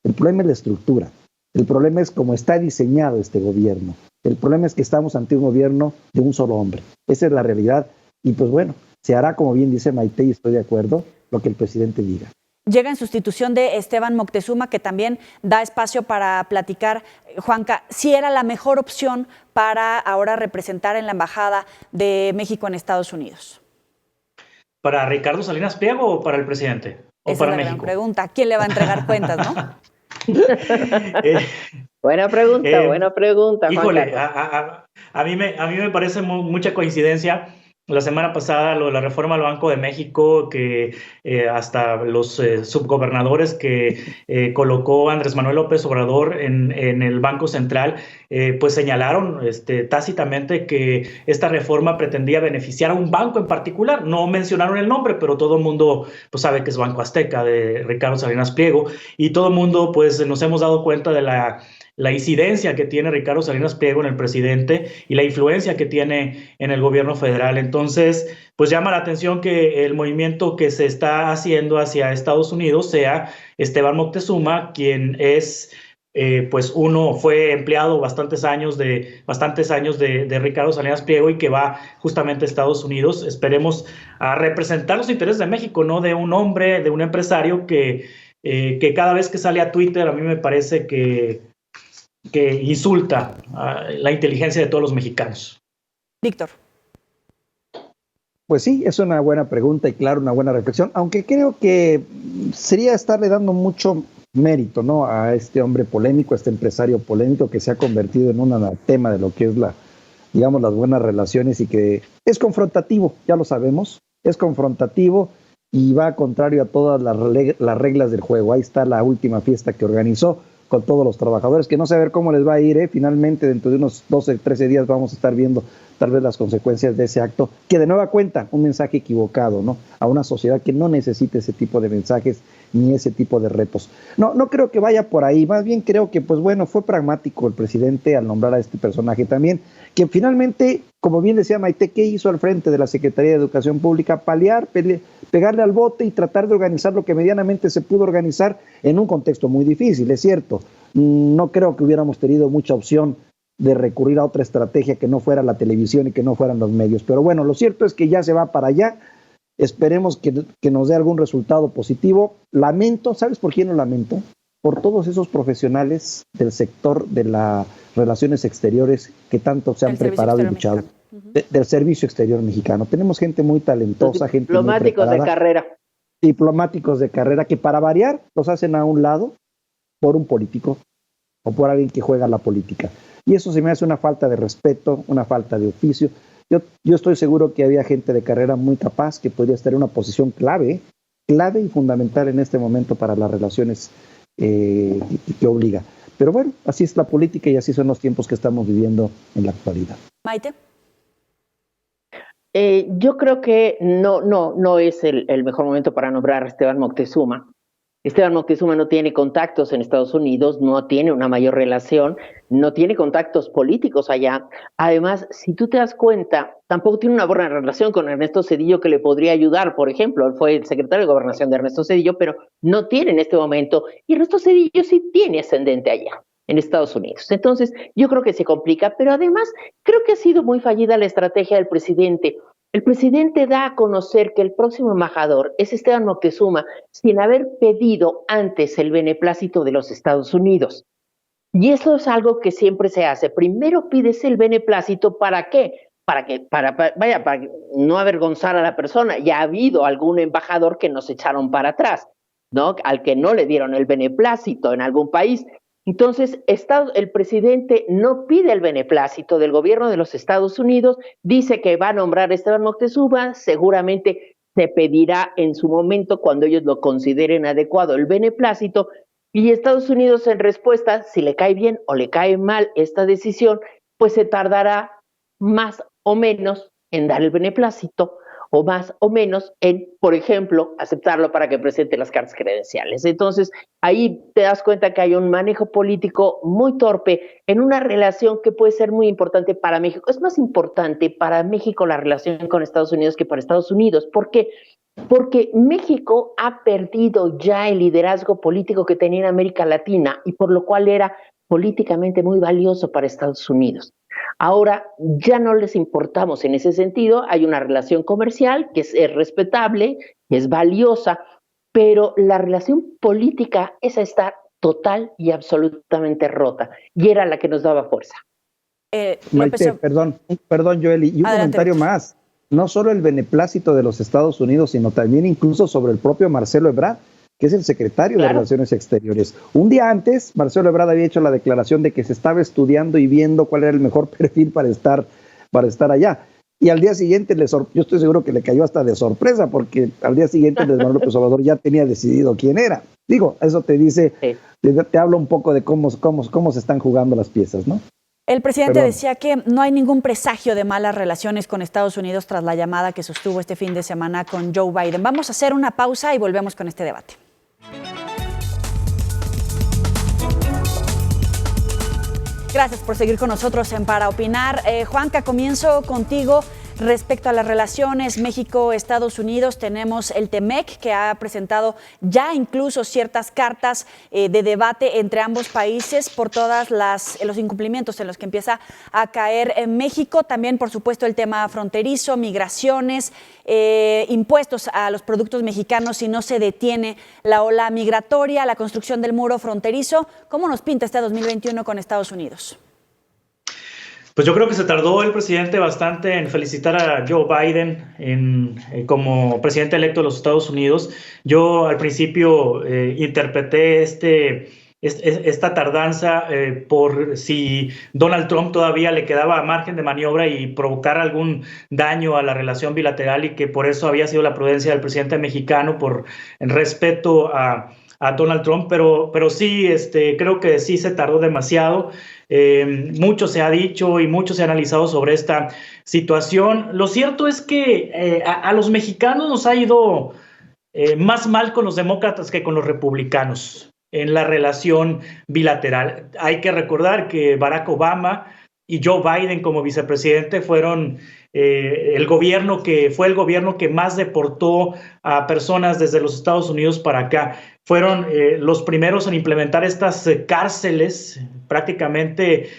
El problema es la estructura. El problema es cómo está diseñado este gobierno. El problema es que estamos ante un gobierno de un solo hombre. Esa es la realidad. Y pues bueno, se hará, como bien dice Maite, y estoy de acuerdo, lo que el presidente diga. Llega en sustitución de Esteban Moctezuma, que también da espacio para platicar, Juanca, si era la mejor opción para ahora representar en la Embajada de México en Estados Unidos. ¿Para Ricardo Salinas Pliego o para el presidente? ¿O Esa para es la México? gran pregunta. ¿Quién le va a entregar cuentas, no? Buena pregunta, Juan Híjole, Carlos. a mí me parece mucha coincidencia. La semana pasada, lo de la reforma al Banco de México, que hasta los subgobernadores que colocó Andrés Manuel López Obrador en el Banco Central, pues señalaron tácitamente que esta reforma pretendía beneficiar a un banco en particular. No mencionaron el nombre, pero todo el mundo pues, sabe que es Banco Azteca, de Ricardo Salinas Pliego, y todo el mundo pues nos hemos dado cuenta de la incidencia que tiene Ricardo Salinas Pliego en el presidente y la influencia que tiene en el gobierno federal. Entonces, pues llama la atención que el movimiento que se está haciendo hacia Estados Unidos sea Esteban Moctezuma, quien es, pues uno fue empleado bastantes años de Ricardo Salinas Pliego y que va justamente a Estados Unidos. Esperemos a representar los intereses de México, no de un hombre, de un empresario que cada vez que sale a Twitter a mí me parece que insulta a la inteligencia de todos los mexicanos. Víctor. Pues sí, es una buena pregunta y claro, una buena reflexión, aunque creo que sería estarle dando mucho mérito, ¿no?, a este hombre polémico, a este empresario polémico que se ha convertido en un anatema de lo que es digamos, las buenas relaciones y que es confrontativo, ya lo sabemos, es confrontativo y va contrario a todas las reglas del juego. Ahí está la última fiesta que organizó con todos los trabajadores, que no sé a ver cómo les va a ir, finalmente dentro de unos 12, 13 días vamos a estar viendo tal vez las consecuencias de ese acto, que de nueva cuenta, un mensaje equivocado, ¿no?, a una sociedad que no necesita ese tipo de mensajes ni ese tipo de retos. No creo que vaya por ahí, más bien creo que, pues bueno, fue pragmático el presidente al nombrar a este personaje también, que finalmente, como bien decía Maite, ¿qué hizo al frente de la Secretaría de Educación Pública? Pegarle al bote y tratar de organizar lo que medianamente se pudo organizar en un contexto muy difícil, es cierto. No creo que hubiéramos tenido mucha opción de recurrir a otra estrategia que no fuera la televisión y que no fueran los medios. Pero bueno, lo cierto es que ya se va para allá. Esperemos que nos dé algún resultado positivo. Lamento, ¿sabes por quién lo lamento? Por todos esos profesionales del sector de las relaciones exteriores que tanto se han preparado y luchado. Del servicio exterior mexicano. Tenemos gente muy talentosa, gente muy preparada. Diplomáticos de carrera. Diplomáticos de carrera que para variar los hacen a un lado por un político o por alguien que juega la política. Y eso se me hace una falta de respeto, una falta de oficio. Yo estoy seguro que había gente de carrera muy capaz que podría estar en una posición clave y fundamental en este momento para las relaciones que obliga. Pero bueno, así es la política y así son los tiempos que estamos viviendo en la actualidad. Maite. Yo creo que no es el mejor momento para nombrar a Esteban Moctezuma. Esteban Moctezuma no tiene contactos en Estados Unidos, no tiene una mayor relación, no tiene contactos políticos allá. Además, si tú te das cuenta, tampoco tiene una buena relación con Ernesto Zedillo que le podría ayudar, por ejemplo. Él fue el secretario de Gobernación de Ernesto Zedillo, pero no tiene en este momento. Y Ernesto Zedillo sí tiene ascendente allá, en Estados Unidos. Entonces, yo creo que se complica, pero además creo que ha sido muy fallida la estrategia del presidente. El presidente da a conocer que el próximo embajador es Esteban Moctezuma sin haber pedido antes el beneplácito de los Estados Unidos. Y eso es algo que siempre se hace. Primero pides el beneplácito, ¿para qué? Para no avergonzar a la persona. Ya ha habido algún embajador que nos echaron para atrás, ¿no?, al que no le dieron el beneplácito en algún país. Entonces, el presidente no pide el beneplácito del gobierno de los Estados Unidos, dice que va a nombrar a Esteban Moctezuma, seguramente se pedirá en su momento, cuando ellos lo consideren adecuado, el beneplácito, y Estados Unidos en respuesta, si le cae bien o le cae mal esta decisión, pues se tardará más o menos en dar el beneplácito, o más o menos en, por ejemplo, aceptarlo para que presente las cartas credenciales. Entonces, ahí te das cuenta que hay un manejo político muy torpe en una relación que puede ser muy importante para México. Es más importante para México la relación con Estados Unidos que para Estados Unidos. ¿Por qué? Porque México ha perdido ya el liderazgo político que tenía en América Latina y por lo cual era políticamente muy valioso para Estados Unidos. Ahora ya no les importamos en ese sentido, hay una relación comercial que es respetable, que es valiosa, pero la relación política esa está total y absolutamente rota y era la que nos daba fuerza. Maite, perdón Joely, y un comentario más, no solo el beneplácito de los Estados Unidos, sino también incluso sobre el propio Marcelo Ebrard, que es el secretario de Relaciones Exteriores. Un día antes, Marcelo Ebrard había hecho la declaración de que se estaba estudiando y viendo cuál era el mejor perfil para estar allá. Y al día siguiente, yo estoy seguro que le cayó hasta de sorpresa, porque al día siguiente Andrés Manuel López Obrador ya tenía decidido quién era. Digo, eso te dice, te habla un poco de cómo se están jugando las piezas, ¿no? El presidente decía que no hay ningún presagio de malas relaciones con Estados Unidos tras la llamada que sostuvo este fin de semana con Joe Biden. Vamos a hacer una pausa y volvemos con este debate. Gracias por seguir con nosotros en Para Opinar. Juanca, comienzo contigo. Respecto a las relaciones México-Estados Unidos, tenemos el TEMEC, que ha presentado ya incluso ciertas cartas de debate entre ambos países por todos los incumplimientos en los que empieza a caer en México. También, por supuesto, el tema fronterizo, migraciones, impuestos a los productos mexicanos si no se detiene la ola migratoria, la construcción del muro fronterizo. ¿Cómo nos pinta este 2021 con Estados Unidos? Pues yo creo que se tardó el presidente bastante en felicitar a Joe Biden como presidente electo de los Estados Unidos. Yo al principio interpreté esta tardanza por si Donald Trump todavía le quedaba margen de maniobra y provocar algún daño a la relación bilateral, y que por eso había sido la prudencia del presidente mexicano en respeto a Donald Trump, pero sí, creo que sí se tardó demasiado. Mucho se ha dicho y mucho se ha analizado sobre esta situación. Lo cierto es que a los mexicanos nos ha ido más mal con los demócratas que con los republicanos en la relación bilateral. Hay que recordar que Barack Obama y Joe Biden como vicepresidente fueron el gobierno que más deportó a personas desde los Estados Unidos para acá. Fueron los primeros en implementar estas cárceles, prácticamente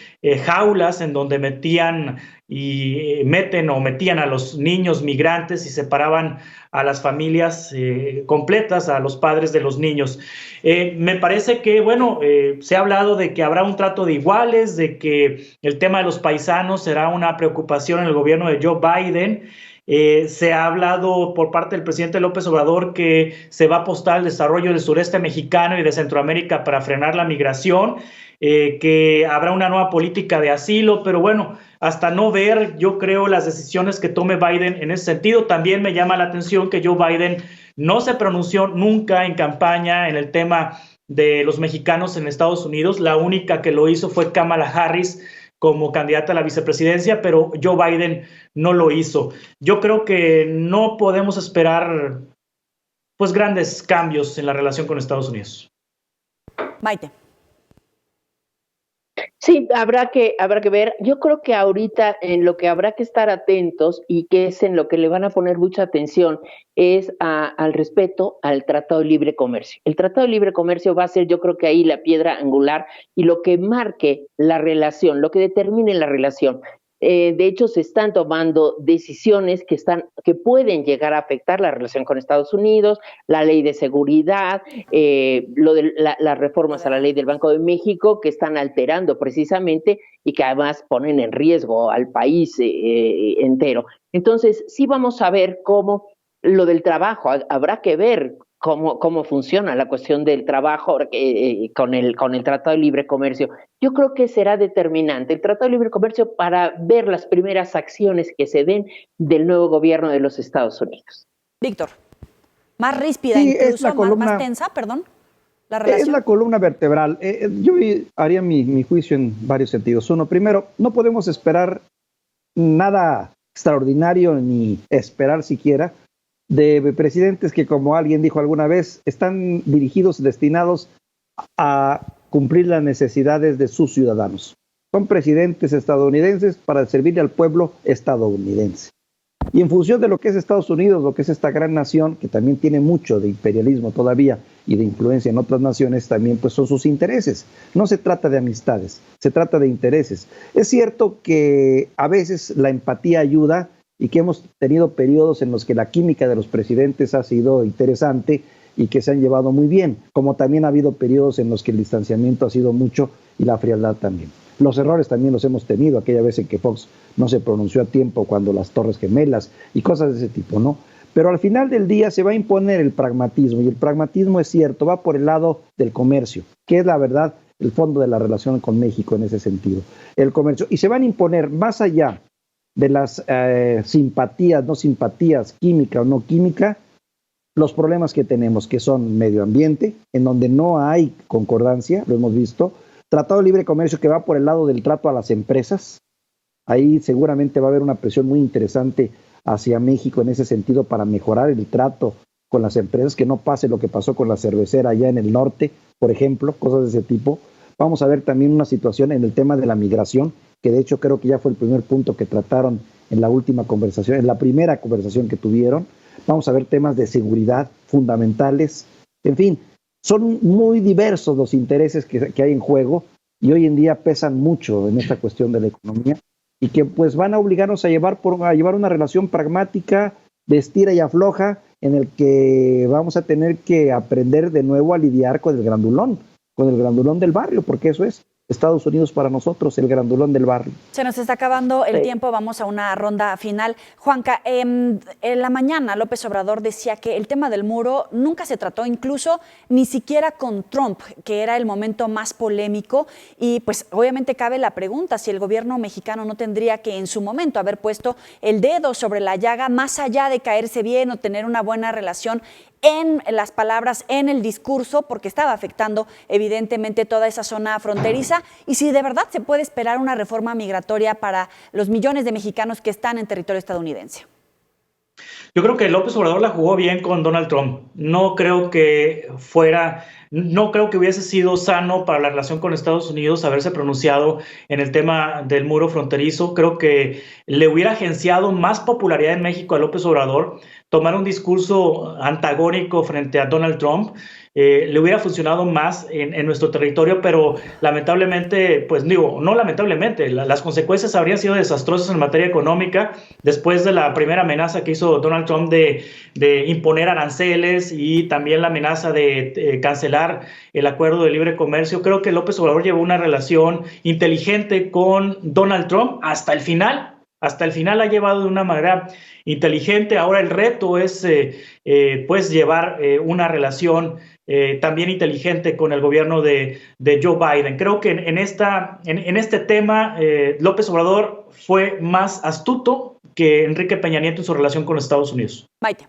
jaulas en donde metían a los niños migrantes y separaban a las familias completas, a los padres de los niños. Me parece que, se ha hablado de que habrá un trato de iguales, de que el tema de los paisanos será una preocupación en el gobierno de Joe Biden. Se ha hablado por parte del presidente López Obrador que se va a apostar al desarrollo del sureste mexicano y de Centroamérica para frenar la migración, que habrá una nueva política de asilo, pero hasta no ver, yo creo, las decisiones que tome Biden en ese sentido. También me llama la atención que Joe Biden no se pronunció nunca en campaña en el tema de los mexicanos en Estados Unidos. La única que lo hizo fue Kamala Harris como candidata a la vicepresidencia, pero Joe Biden no lo hizo. Yo creo que no podemos esperar grandes cambios en la relación con Estados Unidos. Maite. Sí, habrá que ver. Yo creo que ahorita en lo que habrá que estar atentos y que es en lo que le van a poner mucha atención es al respeto al Tratado de Libre Comercio. El Tratado de Libre Comercio va a ser, yo creo que ahí la piedra angular y lo que marque la relación, lo que determine la relación. De hecho, se están tomando decisiones que pueden llegar a afectar la relación con Estados Unidos, la ley de seguridad, las reformas a la ley del Banco de México, que están alterando precisamente y que además ponen en riesgo al país entero. Entonces, sí vamos a ver cómo lo del trabajo, habrá que ver cómo funciona la cuestión del trabajo con el Tratado de Libre Comercio. Yo creo que será determinante el Tratado de Libre Comercio para ver las primeras acciones que se den del nuevo gobierno de los Estados Unidos. Víctor, más ríspida, sí, incluso más tensa, la relación. Es la columna vertebral. Yo haría mi juicio en varios sentidos. Uno, primero, no podemos esperar nada extraordinario ni esperar siquiera de presidentes que, como alguien dijo alguna vez, están destinados a cumplir las necesidades de sus ciudadanos. Son presidentes estadounidenses para servirle al pueblo estadounidense. Y en función de lo que es Estados Unidos, lo que es esta gran nación, que también tiene mucho de imperialismo todavía y de influencia en otras naciones, también son sus intereses. No se trata de amistades, se trata de intereses. Es cierto que a veces la empatía ayuda, y que hemos tenido periodos en los que la química de los presidentes ha sido interesante y que se han llevado muy bien, como también ha habido periodos en los que el distanciamiento ha sido mucho y la frialdad también. Los errores también los hemos tenido, aquella vez en que Fox no se pronunció a tiempo cuando las Torres Gemelas y cosas de ese tipo, ¿no? Pero al final del día se va a imponer el pragmatismo, y el pragmatismo es cierto, va por el lado del comercio, que es la verdad el fondo de la relación con México en ese sentido, el comercio. Y se van a imponer más allá de las simpatías, no simpatías, química o no química, los problemas que tenemos, que son medio ambiente, en donde no hay concordancia, lo hemos visto, Tratado de Libre Comercio que va por el lado del trato a las empresas, ahí seguramente va a haber una presión muy interesante hacia México en ese sentido para mejorar el trato con las empresas, que no pase lo que pasó con la cervecera allá en el norte, por ejemplo, cosas de ese tipo. Vamos a ver también una situación en el tema de la migración, que de hecho creo que ya fue el primer punto que trataron en la última conversación, en la primera conversación que tuvieron. Vamos a ver temas de seguridad fundamentales. En fin, son muy diversos los intereses que hay en juego y hoy en día pesan mucho en esta cuestión de la economía y que pues van a obligarnos a llevar una relación pragmática de estira y afloja en el que vamos a tener que aprender de nuevo a lidiar con el grandulón del barrio, porque eso es Estados Unidos para nosotros, el grandulón del barrio. Se nos está acabando el tiempo, vamos a una ronda final. Juanca, en la mañana López Obrador decía que el tema del muro nunca se trató, incluso ni siquiera con Trump, que era el momento más polémico, y pues obviamente cabe la pregunta si el gobierno mexicano no tendría que en su momento haber puesto el dedo sobre la llaga, más allá de caerse bien o tener una buena relación en las palabras, en el discurso, porque estaba afectando evidentemente toda esa zona fronteriza, y si de verdad se puede esperar una reforma migratoria para los millones de mexicanos que están en territorio estadounidense. Yo creo que López Obrador la jugó bien con Donald Trump. No creo que hubiese sido sano para la relación con Estados Unidos haberse pronunciado en el tema del muro fronterizo. Creo que le hubiera agenciado más popularidad en México a López Obrador tomar un discurso antagónico frente a Donald Trump. Le hubiera funcionado más en nuestro territorio, pero lamentablemente, las consecuencias habrían sido desastrosas en materia económica después de la primera amenaza que hizo Donald Trump de imponer aranceles y también la amenaza de cancelar el acuerdo de libre comercio. Creo que López Obrador llevó una relación inteligente con Donald Trump hasta el final. Hasta el final ha llevado de una manera inteligente. Ahora el reto es llevar una relación también inteligente con el gobierno de Joe Biden. Creo que en este tema López Obrador fue más astuto que Enrique Peña Nieto en su relación con los Estados Unidos. Maite.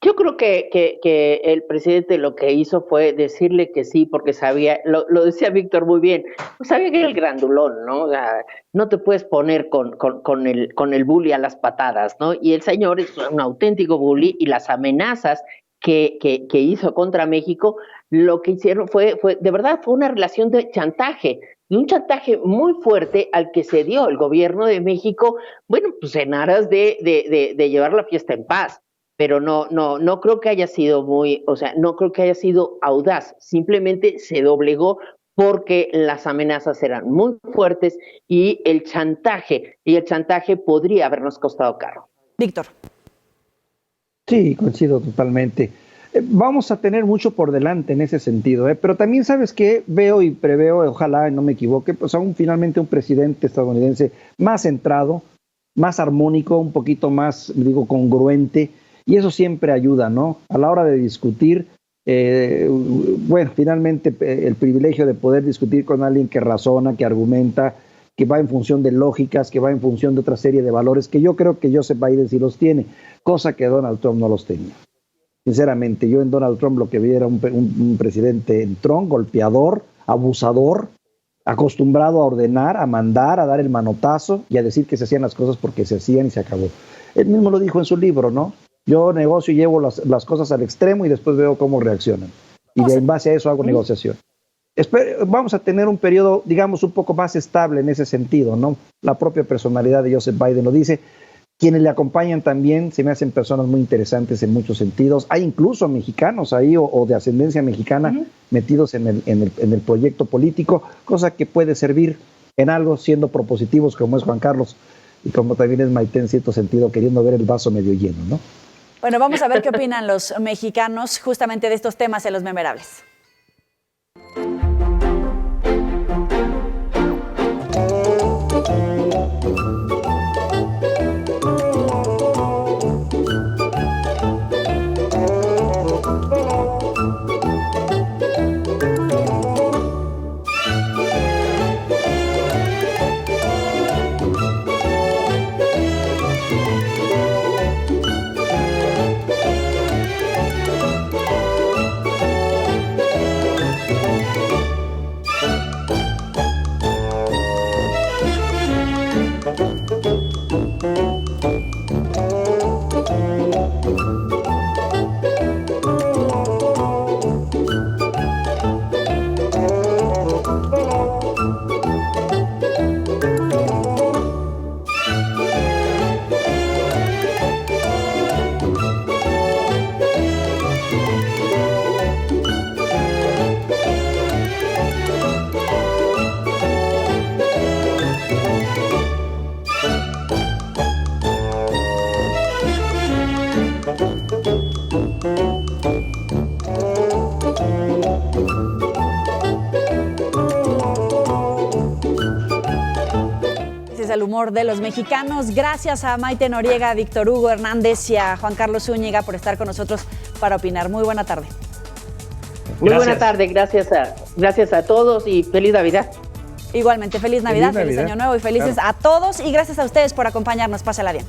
Yo creo que el presidente lo que hizo fue decirle que sí, porque sabía, lo decía Víctor muy bien, sabía que era el grandulón, ¿no? O sea, no te puedes poner con el bully a las patadas, ¿no? Y el señor es un auténtico bully, y las amenazas que hizo contra México, lo que hicieron fue de verdad, fue una relación de chantaje, y un chantaje muy fuerte al que se dio el gobierno de México, bueno, pues en aras de llevar la fiesta en paz. Pero no creo que haya sido no creo que haya sido audaz, simplemente se doblegó porque las amenazas eran muy fuertes y el chantaje podría habernos costado caro. Víctor. Sí, coincido totalmente. Vamos a tener mucho por delante en ese sentido, pero también sabes que veo y preveo, ojalá no me equivoque, pues aún finalmente un presidente estadounidense más centrado, más armónico, un poquito más, congruente. Y eso siempre ayuda, ¿no? A la hora de discutir, finalmente el privilegio de poder discutir con alguien que razona, que argumenta, que va en función de lógicas, que va en función de otra serie de valores, que yo creo que Joseph Biden sí los tiene, cosa que Donald Trump no los tenía. Sinceramente, yo en Donald Trump lo que vi era un presidente entrón, golpeador, abusador, acostumbrado a ordenar, a mandar, a dar el manotazo y a decir que se hacían las cosas porque se hacían y se acabó. Él mismo lo dijo en su libro, ¿no? Yo negocio y llevo las cosas al extremo y después veo cómo reaccionan. Y en base a eso hago negociación. Vamos a tener un periodo, digamos, un poco más estable en ese sentido, ¿no? La propia personalidad de Joseph Biden lo dice. Quienes le acompañan también se me hacen personas muy interesantes en muchos sentidos. Hay incluso mexicanos ahí o de ascendencia mexicana metidos en el proyecto político, cosa que puede servir en algo siendo propositivos como es Juan Carlos y como también es Maite en cierto sentido, queriendo ver el vaso medio lleno, ¿no? Bueno, vamos a ver qué opinan los mexicanos justamente de estos temas en Los Memorables. es el humor de los mexicanos. Gracias a Maite Noriega, a Víctor Hugo Hernández y a Juan Carlos Zúñiga por estar con nosotros para opinar. Muy buena tarde. Muy buena tarde, gracias a todos y feliz Navidad. Igualmente, feliz Navidad, feliz Año Nuevo y felices a todos. Y gracias a ustedes por acompañarnos. Pásala bien.